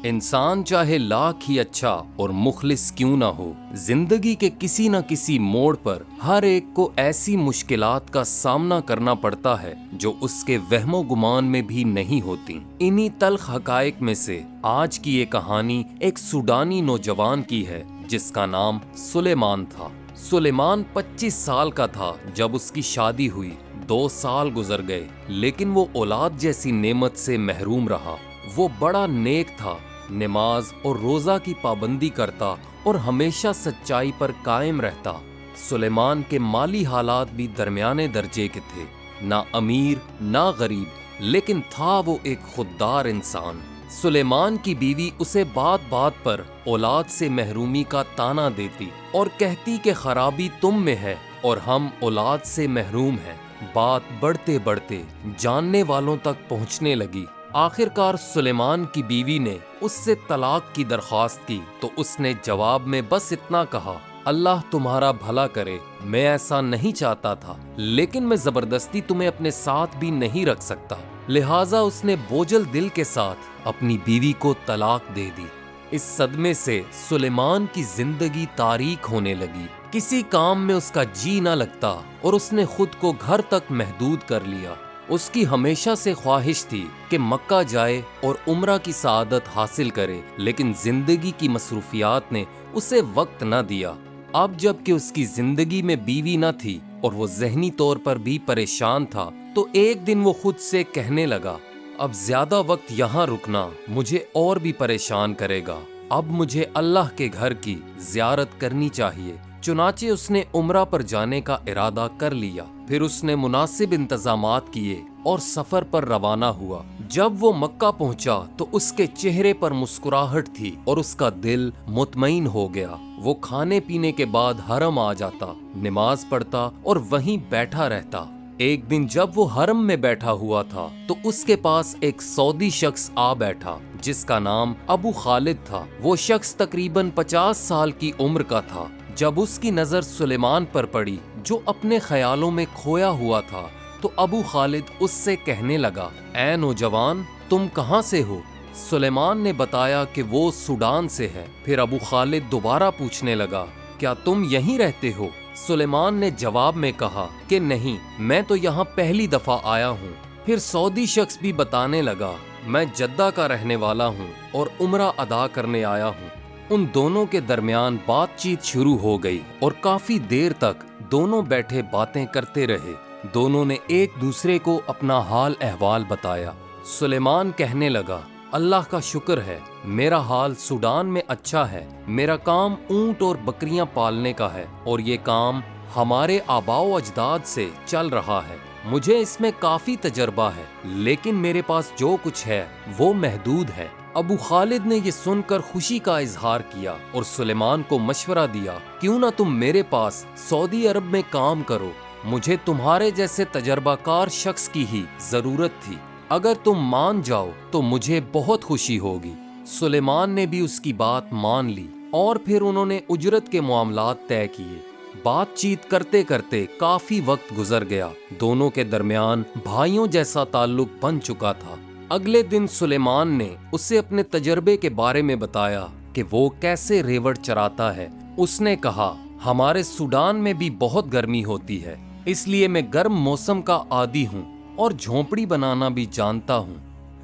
انسان چاہے لاکھ ہی اچھا اور مخلص کیوں نہ ہو، زندگی کے کسی نہ کسی موڑ پر ہر ایک کو ایسی مشکلات کا سامنا کرنا پڑتا ہے جو اس کے وہم و گمان میں بھی نہیں ہوتی۔ انہی تلخ حقائق میں سے آج کی یہ کہانی ایک سوڈانی نوجوان کی ہے جس کا نام سلیمان تھا۔ سلیمان 25 سال کا تھا جب اس کی شادی ہوئی۔ 2 سال گزر گئے لیکن وہ اولاد جیسی نعمت سے محروم رہا۔ وہ بڑا نیک تھا، نماز اور روزہ کی پابندی کرتا اور ہمیشہ سچائی پر قائم رہتا۔ سلیمان کے مالی حالات بھی درمیانے درجے کے تھے، نہ امیر نہ غریب، لیکن تھا وہ ایک خوددار انسان۔ سلیمان کی بیوی اسے بات بات پر اولاد سے محرومی کا طعنہ دیتی اور کہتی کہ خرابی تم میں ہے اور ہم اولاد سے محروم ہیں۔ بات بڑھتے بڑھتے جاننے والوں تک پہنچنے لگی۔ آخرکار سلیمان کی بیوی نے اس سے طلاق کی درخواست کی تو اس نے جواب میں بس اتنا کہا، اللہ تمہارا بھلا کرے، میں ایسا نہیں چاہتا تھا لیکن میں زبردستی تمہیں اپنے ساتھ بھی نہیں رکھ سکتا۔ لہٰذا اس نے بوجھل دل کے ساتھ اپنی بیوی کو طلاق دے دی۔ اس صدمے سے سلیمان کی زندگی تاریک ہونے لگی۔ کسی کام میں اس کا جی نہ لگتا اور اس نے خود کو گھر تک محدود کر لیا۔ اس کی ہمیشہ سے خواہش تھی کہ مکہ جائے اور عمرہ کی سعادت حاصل کرے، لیکن زندگی کی مصروفیات نے اسے وقت نہ دیا۔ اب جب کہ اس کی زندگی میں بیوی نہ تھی اور وہ ذہنی طور پر بھی پریشان تھا تو ایک دن وہ خود سے کہنے لگا، اب زیادہ وقت یہاں رکنا مجھے اور بھی پریشان کرے گا، اب مجھے اللہ کے گھر کی زیارت کرنی چاہیے۔ چنانچہ اس نے عمرہ پر جانے کا ارادہ کر لیا۔ پھر اس نے مناسب انتظامات کیے اور سفر پر روانہ ہوا۔ جب وہ مکہ پہنچا تو اس کے چہرے پر مسکراہٹ تھی اور اس کا دل مطمئن ہو گیا۔ وہ کھانے پینے کے بعد حرم آ جاتا، نماز پڑھتا اور وہیں بیٹھا رہتا۔ ایک دن جب وہ حرم میں بیٹھا ہوا تھا تو اس کے پاس ایک سعودی شخص آ بیٹھا جس کا نام ابو خالد تھا۔ وہ شخص تقریباً 50 سال کی عمر کا تھا۔ جب اس کی نظر سلیمان پر پڑی جو اپنے خیالوں میں کھویا ہوا تھا تو ابو خالد اس سے کہنے لگا، اے نوجوان، تم کہاں سے ہو؟ سلیمان نے بتایا کہ وہ سوڈان سے ہے۔ پھر ابو خالد دوبارہ پوچھنے لگا، کیا تم یہیں رہتے ہو؟ سلیمان نے جواب میں کہا کہ نہیں، میں تو یہاں پہلی دفعہ آیا ہوں۔ پھر سعودی شخص بھی بتانے لگا، میں جدہ کا رہنے والا ہوں اور عمرہ ادا کرنے آیا ہوں۔ ان دونوں کے درمیان بات چیت شروع ہو گئی اور کافی دیر تک دونوں بیٹھے باتیں کرتے رہے۔ دونوں نے ایک دوسرے کو اپنا حال احوال بتایا۔ سلیمان کہنے لگا، اللہ کا شکر ہے، میرا حال سوڈان میں اچھا ہے۔ میرا کام اونٹ اور بکریاں پالنے کا ہے اور یہ کام ہمارے آباء و اجداد سے چل رہا ہے۔ مجھے اس میں کافی تجربہ ہے لیکن میرے پاس جو کچھ ہے وہ محدود ہے۔ ابو خالد نے یہ سن کر خوشی کا اظہار کیا اور سلیمان کو مشورہ دیا، کیوں نہ تم میرے پاس سعودی عرب میں کام کرو؟ مجھے تمہارے جیسے تجربہ کار شخص کی ہی ضرورت تھی۔ اگر تم مان جاؤ تو مجھے بہت خوشی ہوگی۔ سلیمان نے بھی اس کی بات مان لی اور پھر انہوں نے اجرت کے معاملات طے کیے۔ بات چیت کرتے کرتے کافی وقت گزر گیا۔ دونوں کے درمیان بھائیوں جیسا تعلق بن چکا تھا۔ اگلے دن سلیمان نے اسے اپنے تجربے کے بارے میں بتایا کہ وہ کیسے ریوڑ چراتا ہے۔ اس نے کہا، ہمارے سوڈان میں بھی بہت گرمی ہوتی ہے، اس لیے میں گرم موسم کا عادی ہوں اور جھونپڑی بنانا بھی جانتا ہوں۔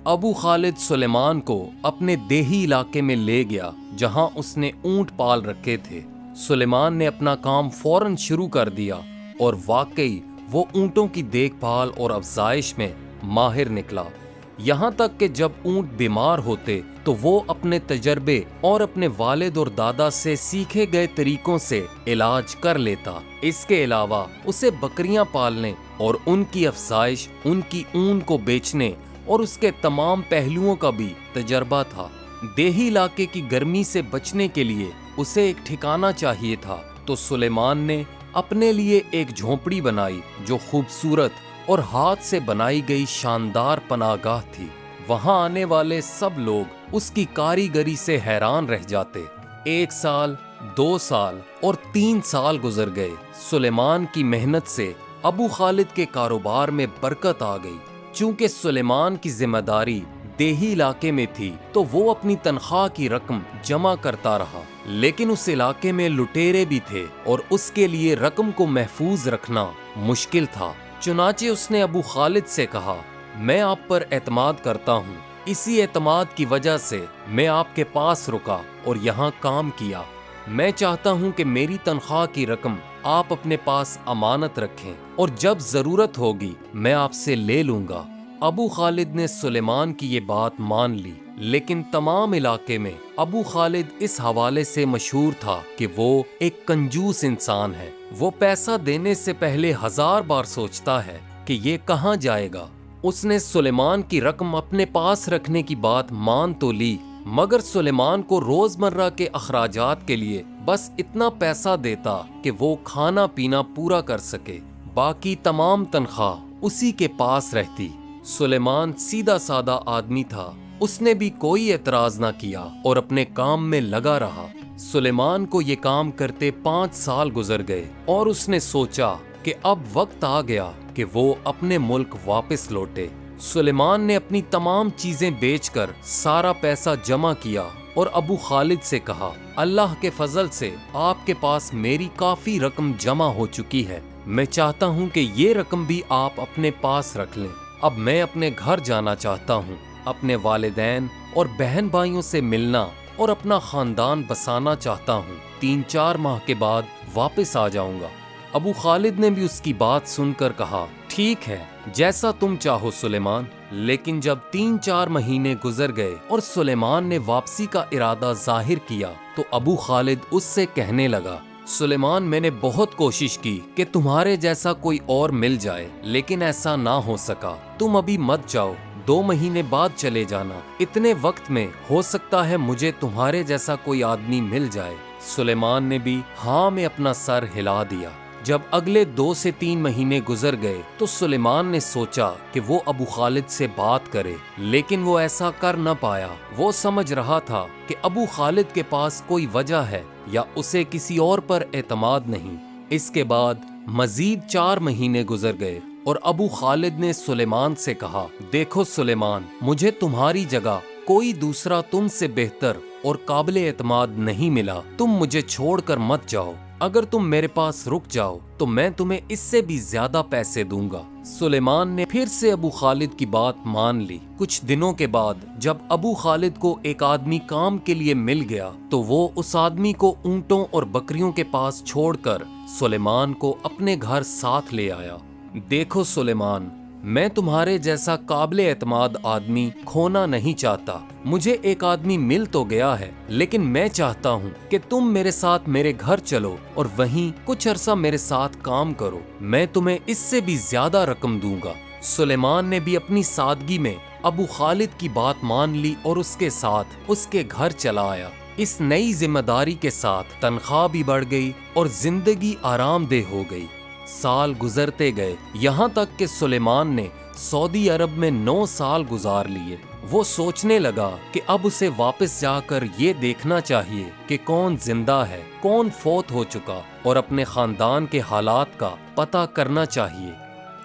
ابو خالد سلیمان کو اپنے دیہی علاقے میں لے گیا جہاں اس نے اونٹ پال رکھے تھے۔ سلیمان نے اپنا کام فوراً شروع کر دیا اور واقعی وہ اونٹوں کی دیکھ بھال اور افزائش میں ماہر نکلا۔ یہاں تک کہ جب اونٹ بیمار ہوتے تو وہ اپنے تجربے اور اپنے والد اور دادا سے سیکھے گئے طریقوں سے علاج کر لیتا۔ اس کے علاوہ اسے بکریاں پالنے اور ان کی افزائش، ان کی اون کو بیچنے اور اس کے تمام پہلوؤں کا بھی تجربہ تھا۔ دیہی علاقے کی گرمی سے بچنے کے لیے اسے ایک ٹھکانہ چاہیے تھا تو سلیمان نے اپنے لیے ایک جھونپڑی بنائی جو خوبصورت اور ہاتھ سے بنائی گئی شاندار پناہ گاہ تھی۔ وہاں آنے والے سب لوگ اس کی کاریگری سے حیران رہ جاتے۔ 1 سال، 2 سال اور 3 سال گزر گئے۔ سلیمان کی محنت سے ابو خالد کے کاروبار میں برکت آ گئی۔ چونکہ سلیمان کی ذمہ داری دیہی علاقے میں تھی تو وہ اپنی تنخواہ کی رقم جمع کرتا رہا، لیکن اس علاقے میں لٹیرے بھی تھے اور اس کے لیے رقم کو محفوظ رکھنا مشکل تھا۔ چنانچہ اس نے ابو خالد سے کہا، میں آپ پر اعتماد کرتا ہوں، اسی اعتماد کی وجہ سے میں آپ کے پاس رکا اور یہاں کام کیا۔ میں چاہتا ہوں کہ میری تنخواہ کی رقم آپ اپنے پاس امانت رکھیں اور جب ضرورت ہوگی میں آپ سے لے لوں گا۔ ابو خالد نے سلیمان کی یہ بات مان لی، لیکن تمام علاقے میں ابو خالد اس حوالے سے مشہور تھا کہ وہ ایک کنجوس انسان ہے۔ وہ پیسہ دینے سے پہلے 1000 بار سوچتا ہے کہ یہ کہاں جائے گا۔ اس نے سلیمان کی رقم اپنے پاس رکھنے کی بات مان تو لی، مگر سلیمان کو روزمرہ کے اخراجات کے لیے بس اتنا پیسہ دیتا کہ وہ کھانا پینا پورا کر سکے، باقی تمام تنخواہ اسی کے پاس رہتی۔ سلیمان سیدھا سادہ آدمی تھا، اس نے بھی کوئی اعتراض نہ کیا اور اپنے کام میں لگا رہا۔ سلیمان کو یہ کام کرتے 5 سال گزر گئے اور اس نے سوچا کہ اب وقت آ گیا کہ وہ اپنے ملک واپس لوٹے۔ سلیمان نے اپنی تمام چیزیں بیچ کر سارا پیسہ جمع کیا اور ابو خالد سے کہا، اللہ کے فضل سے آپ کے پاس میری کافی رقم جمع ہو چکی ہے، میں چاہتا ہوں کہ یہ رقم بھی آپ اپنے پاس رکھ لیں۔ اب میں اپنے گھر جانا چاہتا ہوں، اپنے والدین اور بہن بھائیوں سے ملنا اور اپنا خاندان بسانا چاہتا ہوں۔ 3-4 ماہ کے بعد واپس آ جاؤں گا۔ ابو خالد نے بھی اس کی بات سن کر کہا، ٹھیک ہے، جیسا تم چاہو سلیمان۔ لیکن جب 3-4 مہینے گزر گئے اور سلیمان نے واپسی کا ارادہ ظاہر کیا تو ابو خالد اس سے کہنے لگا، سلیمان، میں نے بہت کوشش کی کہ تمہارے جیسا کوئی اور مل جائے، لیکن ایسا نہ ہو سکا۔ تم ابھی مت جاؤ، 2 مہینے بعد چلے جانا، اتنے وقت میں ہو سکتا ہے مجھے تمہارے جیسا کوئی آدمی مل جائے۔ سلیمان نے بھی ہاں میں اپنا سر ہلا دیا۔ جب اگلے 2 سے 3 مہینے گزر گئے تو سلیمان نے سوچا کہ وہ ابو خالد سے بات کرے، لیکن وہ ایسا کر نہ پایا۔ وہ سمجھ رہا تھا کہ ابو خالد کے پاس کوئی وجہ ہے یا اسے کسی اور پر اعتماد نہیں۔ اس کے بعد مزید 4 مہینے گزر گئے اور ابو خالد نے سلیمان سے کہا، دیکھو سلیمان، مجھے تمہاری جگہ کوئی دوسرا تم سے بہتر اور قابل اعتماد نہیں ملا، تم مجھے چھوڑ کر مت جاؤ، اگر تم میرے پاس رک جاؤ تو میں تمہیں اس سے بھی زیادہ پیسے دوں گا۔ سلیمان نے پھر سے ابو خالد کی بات مان لی۔ کچھ دنوں کے بعد جب ابو خالد کو ایک آدمی کام کے لیے مل گیا تو وہ اس آدمی کو اونٹوں اور بکریوں کے پاس چھوڑ کر سلیمان کو اپنے گھر ساتھ لے آیا۔ دیکھو سلیمان، میں تمہارے جیسا قابل اعتماد آدمی کھونا نہیں چاہتا۔ مجھے ایک آدمی مل تو گیا ہے، لیکن میں چاہتا ہوں کہ تم میرے ساتھ میرے گھر چلو اور وہیں کچھ عرصہ میرے ساتھ کام کرو، میں تمہیں اس سے بھی زیادہ رقم دوں گا۔ سلیمان نے بھی اپنی سادگی میں ابو خالد کی بات مان لی اور اس کے ساتھ اس کے گھر چلا آیا۔ اس نئی ذمہ داری کے ساتھ تنخواہ بھی بڑھ گئی اور زندگی آرام دہ ہو گئی۔ سال گزرتے گئے، یہاں تک کہ سلیمان نے سعودی عرب میں 9 سال گزار لیے۔ وہ سوچنے لگا کہ اب اسے واپس جا کر یہ دیکھنا چاہیے کہ کون زندہ ہے، کون فوت ہو چکا، اور اپنے خاندان کے حالات کا پتہ کرنا چاہیے۔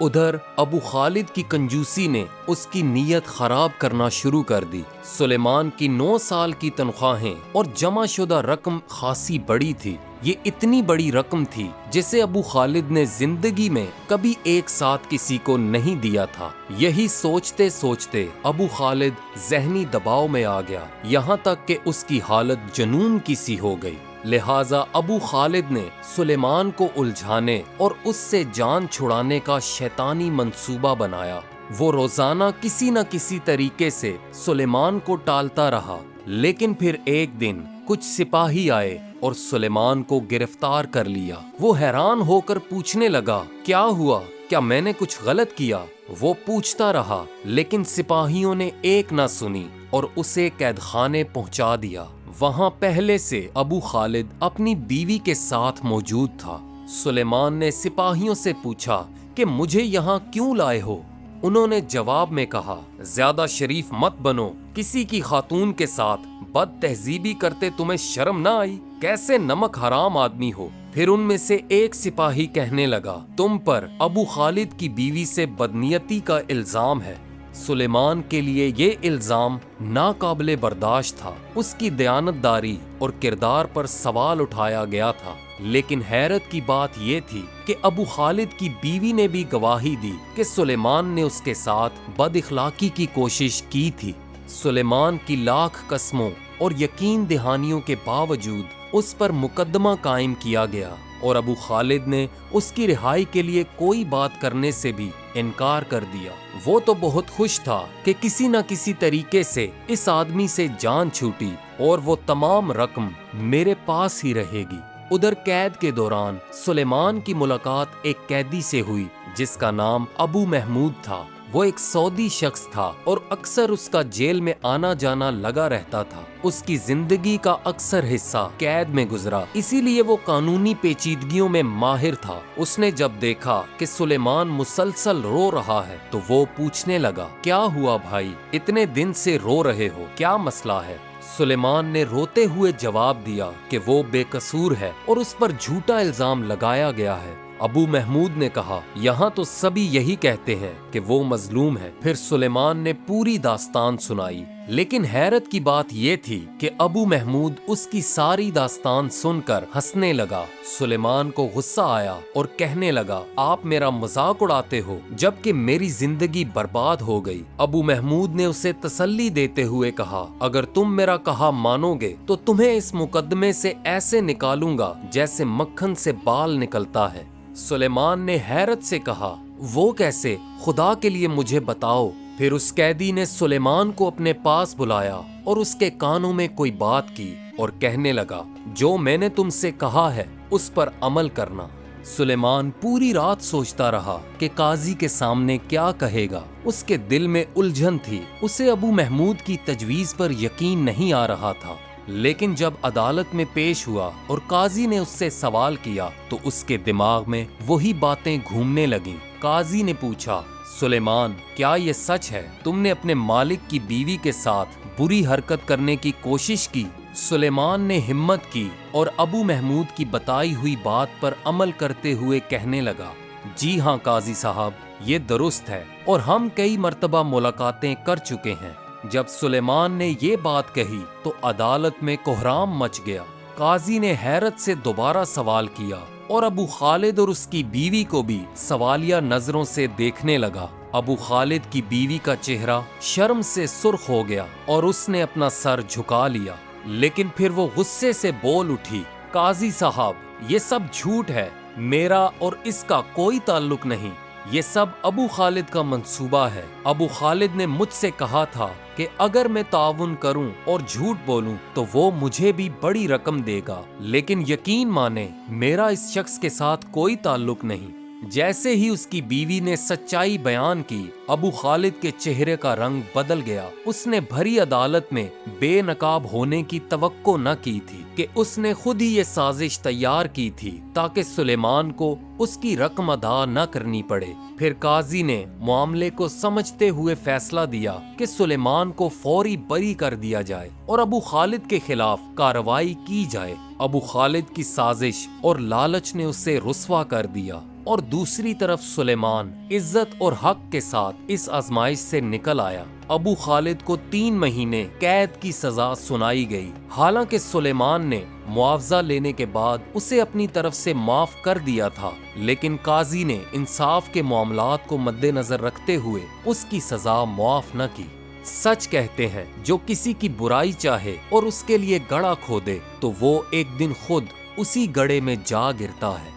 ادھر ابو خالد کی کنجوسی نے اس کی نیت خراب کرنا شروع کر دی۔ سلیمان کی 9 سال کی تنخواہیں اور جمع شدہ رقم خاصی بڑی تھی۔ یہ اتنی بڑی رقم تھی جسے ابو خالد نے زندگی میں کبھی ایک ساتھ کسی کو نہیں دیا تھا۔ یہی سوچتے سوچتے ابو خالد ذہنی دباؤ میں آ گیا، یہاں تک کہ اس کی حالت جنون کی سی ہو گئی۔ لہٰذا ابو خالد نے سلیمان کو الجھانے اور اس سے جان چھڑانے کا شیطانی منصوبہ بنایا۔ وہ روزانہ کسی نہ کسی طریقے سے سلیمان کو ٹالتا رہا، لیکن پھر ایک دن کچھ سپاہی آئے اور سلیمان کو گرفتار کر لیا۔ وہ حیران ہو کر پوچھنے لگا، کیا ہوا؟ کیا میں نے کچھ غلط کیا؟ وہ پوچھتا رہا، لیکن سپاہیوں نے ایک نہ سنی اور اسے قید خانے پہنچا دیا۔ وہاں پہلے سے ابو خالد اپنی بیوی کے ساتھ موجود تھا۔ سلیمان نے سپاہیوں سے پوچھا کہ مجھے یہاں کیوں لائے ہو؟ انہوں نے جواب میں کہا، زیادہ شریف مت بنو، کسی کی خاتون کے ساتھ بد تہذیبی کرتے تمہیں شرم نہ آئی؟ کیسے نمک حرام آدمی ہو۔ پھر ان میں سے ایک سپاہی کہنے لگا، تم پر ابو خالد کی بیوی سے بدنیتی کا الزام ہے۔ سلیمان کے لیے یہ الزام ناقابل برداشت تھا۔ اس کی دیانتداری اور کردار پر سوال اٹھایا گیا تھا، لیکن حیرت کی بات یہ تھی کہ ابو خالد کی بیوی نے بھی گواہی دی کہ سلیمان نے اس کے ساتھ بد اخلاقی کی کوشش کی تھی۔ سلیمان کی لاکھ قسموں اور یقین دہانیوں کے باوجود اس پر مقدمہ قائم کیا گیا اور ابو خالد نے اس کی رہائی کے لیے کوئی بات کرنے سے بھی انکار کر دیا۔ وہ تو بہت خوش تھا کہ کسی نہ کسی طریقے سے اس آدمی سے جان چھوٹی اور وہ تمام رقم میرے پاس ہی رہے گی۔ ادھر قید کے دوران سلیمان کی ملاقات ایک قیدی سے ہوئی جس کا نام ابو محمود تھا۔ وہ ایک سعودی شخص تھا اور اکثر اس کا جیل میں آنا جانا لگا رہتا تھا۔ اس کی زندگی کا اکثر حصہ قید میں گزرا، اسی لیے وہ قانونی پیچیدگیوں میں ماہر تھا۔ اس نے جب دیکھا کہ سلیمان مسلسل رو رہا ہے تو وہ پوچھنے لگا، کیا ہوا بھائی؟ اتنے دن سے رو رہے ہو، کیا مسئلہ ہے؟ سلیمان نے روتے ہوئے جواب دیا کہ وہ بے قصور ہے اور اس پر جھوٹا الزام لگایا گیا ہے۔ ابو محمود نے کہا، یہاں تو سبھی یہی کہتے ہیں کہ وہ مظلوم ہے۔ پھر سلیمان نے پوری داستان سنائی، لیکن حیرت کی بات یہ تھی کہ ابو محمود اس کی ساری داستان سن کر ہنسنے لگا۔ سلیمان کو غصہ آیا اور کہنے لگا، آپ میرا مذاق اڑاتے ہو جبکہ میری زندگی برباد ہو گئی۔ ابو محمود نے اسے تسلی دیتے ہوئے کہا، اگر تم میرا کہا مانو گے تو تمہیں اس مقدمے سے ایسے نکالوں گا جیسے مکھن سے بال نکلتا ہے۔ سلیمان نے حیرت سے کہا، وہ کیسے؟ خدا کے لیے مجھے بتاؤ۔ پھر اس قیدی نے سلیمان کو اپنے پاس بلایا اور اس کے کانوں میں کوئی بات کی اور کہنے لگا، جو میں نے تم سے کہا ہے اس پر عمل کرنا۔ سلیمان پوری رات سوچتا رہا کہ قاضی کے سامنے کیا کہے گا۔ اس کے دل میں الجھن تھی۔ اسے ابو محمود کی تجویز پر یقین نہیں آ رہا تھا، لیکن جب عدالت میں پیش ہوا اور قاضی نے اس سے سوال کیا تو اس کے دماغ میں وہی باتیں گھومنے لگیں۔ قاضی نے پوچھا، سلیمان، کیا یہ سچ ہے تم نے اپنے مالک کی بیوی کے ساتھ بری حرکت کرنے کی کوشش کی؟ سلیمان نے ہمت کی اور ابو محمود کی بتائی ہوئی بات پر عمل کرتے ہوئے کہنے لگا، جی ہاں قاضی صاحب، یہ درست ہے اور ہم کئی مرتبہ ملاقاتیں کر چکے ہیں۔ جب سلیمان نے یہ بات کہی تو عدالت میں کوہرام مچ گیا۔ قاضی نے حیرت سے دوبارہ سوال کیا اور ابو خالد اور اس کی بیوی کو بھی سوالیہ نظروں سے دیکھنے لگا۔ ابو خالد کی بیوی کا چہرہ شرم سے سرخ ہو گیا اور اس نے اپنا سر جھکا لیا، لیکن پھر وہ غصے سے بول اٹھی، قاضی صاحب، یہ سب جھوٹ ہے، میرا اور اس کا کوئی تعلق نہیں، یہ سب ابو خالد کا منصوبہ ہے۔ ابو خالد نے مجھ سے کہا تھا کہ اگر میں تعاون کروں اور جھوٹ بولوں تو وہ مجھے بھی بڑی رقم دے گا، لیکن یقین مانے میرا اس شخص کے ساتھ کوئی تعلق نہیں۔ جیسے ہی اس کی بیوی نے سچائی بیان کی، ابو خالد کے چہرے کا رنگ بدل گیا۔ اس نے بھری عدالت میں بے نقاب ہونے کی توقع نہ کی تھی کہ اس نے خود ہی یہ سازش تیار کی تھی تاکہ سلیمان کو اس کی رقم ادا نہ کرنی پڑے۔ پھر قاضی نے معاملے کو سمجھتے ہوئے فیصلہ دیا کہ سلیمان کو فوری بری کر دیا جائے اور ابو خالد کے خلاف کارروائی کی جائے۔ ابو خالد کی سازش اور لالچ نے اسے رسوا کر دیا اور دوسری طرف سلیمان عزت اور حق کے ساتھ اس آزمائش سے نکل آیا۔ ابو خالد کو 3 مہینے قید کی سزا سنائی گئی۔ حالانکہ سلیمان نے معاوضہ لینے کے بعد اسے اپنی طرف سے معاف کر دیا تھا، لیکن قاضی نے انصاف کے معاملات کو مد نظر رکھتے ہوئے اس کی سزا معاف نہ کی۔ سچ کہتے ہیں، جو کسی کی برائی چاہے اور اس کے لیے گڑھا کھودے تو وہ ایک دن خود اسی گڑھے میں جا گرتا ہے۔